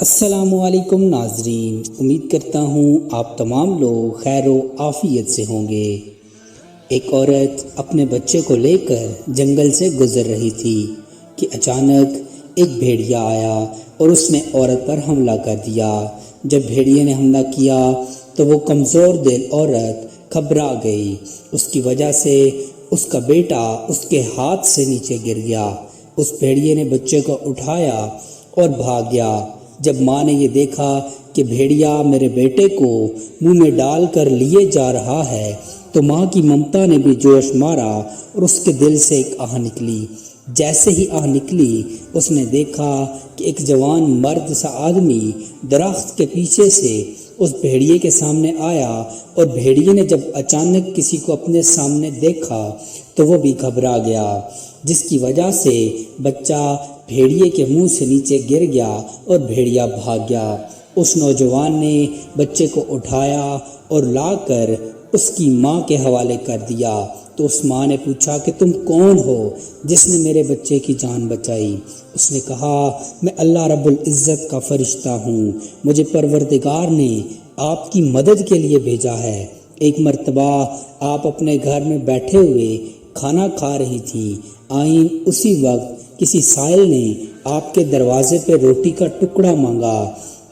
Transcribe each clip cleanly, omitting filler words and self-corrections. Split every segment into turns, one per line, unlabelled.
السلام علیکم ناظرین، امید کرتا ہوں آپ تمام لوگ خیر و عافیت سے ہوں گے۔ ایک عورت اپنے بچے کو لے کر جنگل سے گزر رہی تھی کہ اچانک ایک بھیڑیا آیا اور اس نے عورت پر حملہ کر دیا۔ جب بھیڑیے نے حملہ کیا تو وہ کمزور دل عورت گھبرا گئی۔ اس کی وجہ سے اس کا بیٹا اس کے ہاتھ سے نیچے گر گیا۔ اس بھیڑیے نے بچے کو اٹھایا اور بھاگ گیا۔ جب ماں نے یہ دیکھا کہ بھیڑیا میرے بیٹے کو منہ میں ڈال کر لیے جا رہا ہے تو ماں کی ممتا نے بھی جوش مارا اور اس کے دل سے ایک آہ نکلی۔ جیسے ہی آہ نکلی اس نے دیکھا کہ ایک جوان مرد سا آدمی درخت کے پیچھے سے اس بھیڑیے کے سامنے آیا، اور بھیڑیے نے جب اچانک کسی کو اپنے سامنے دیکھا تو وہ بھی گھبرا گیا، جس کی وجہ سے بچہ بھیڑیے کے منہ سے نیچے گر گیا اور بھیڑیا بھاگ گیا۔ اس نوجوان نے بچے کو اٹھایا اور لا کر اس کی ماں کے حوالے کر دیا۔ تو اس ماں نے پوچھا کہ تم کون ہو جس نے میرے بچے کی جان بچائی؟ اس نے کہا، میں اللہ رب العزت کا فرشتہ ہوں، مجھے پروردگار نے آپ کی مدد کے لیے بھیجا ہے۔ ایک مرتبہ آپ اپنے گھر میں بیٹھے ہوئے کھانا کھا رہی تھی، آئین اسی وقت کسی سائل نے آپ کے دروازے پہ روٹی کا ٹکڑا مانگا۔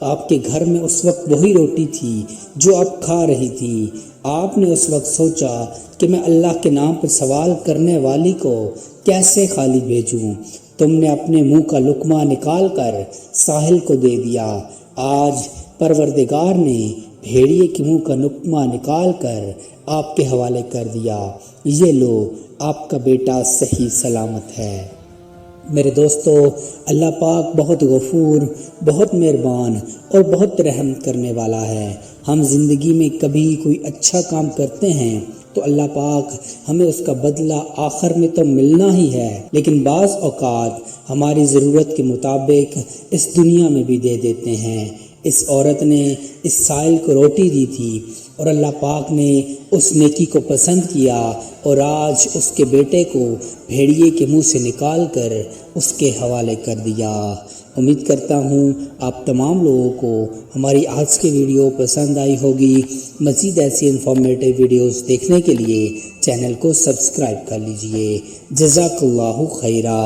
آپ کے گھر میں اس وقت وہی روٹی تھی جو آپ کھا رہی تھی۔ آپ نے اس وقت سوچا کہ میں اللہ کے نام پر سوال کرنے والی کو کیسے خالی بھیجوں؟ تم نے اپنے منہ کا لقمہ نکال کر ساحل کو دے دیا۔ آج پروردگار نے بھیڑیے کے منہ کا لقمہ نکال کر آپ کے حوالے کر دیا، یہ لو آپ کا بیٹا صحیح سلامت ہے۔ میرے دوستو، اللہ پاک بہت غفور، بہت مہربان اور بہت رحم کرنے والا ہے۔ ہم زندگی میں کبھی کوئی اچھا کام کرتے ہیں تو اللہ پاک ہمیں اس کا بدلہ آخر میں تو ملنا ہی ہے، لیکن بعض اوقات ہماری ضرورت کے مطابق اس دنیا میں بھی دے دیتے ہیں۔ اس عورت نے اس سائل کو روٹی دی تھی اور اللہ پاک نے اس نیکی کو پسند کیا، اور آج اس کے بیٹے کو بھیڑیے کے منہ سے نکال کر اس کے حوالے کر دیا۔ امید کرتا ہوں آپ تمام لوگوں کو ہماری آج کی ویڈیو پسند آئی ہوگی۔ مزید ایسی انفارمیٹیو ویڈیوز دیکھنے کے لیے چینل کو سبسکرائب کر لیجئے۔ جزاک اللہ خیرہ۔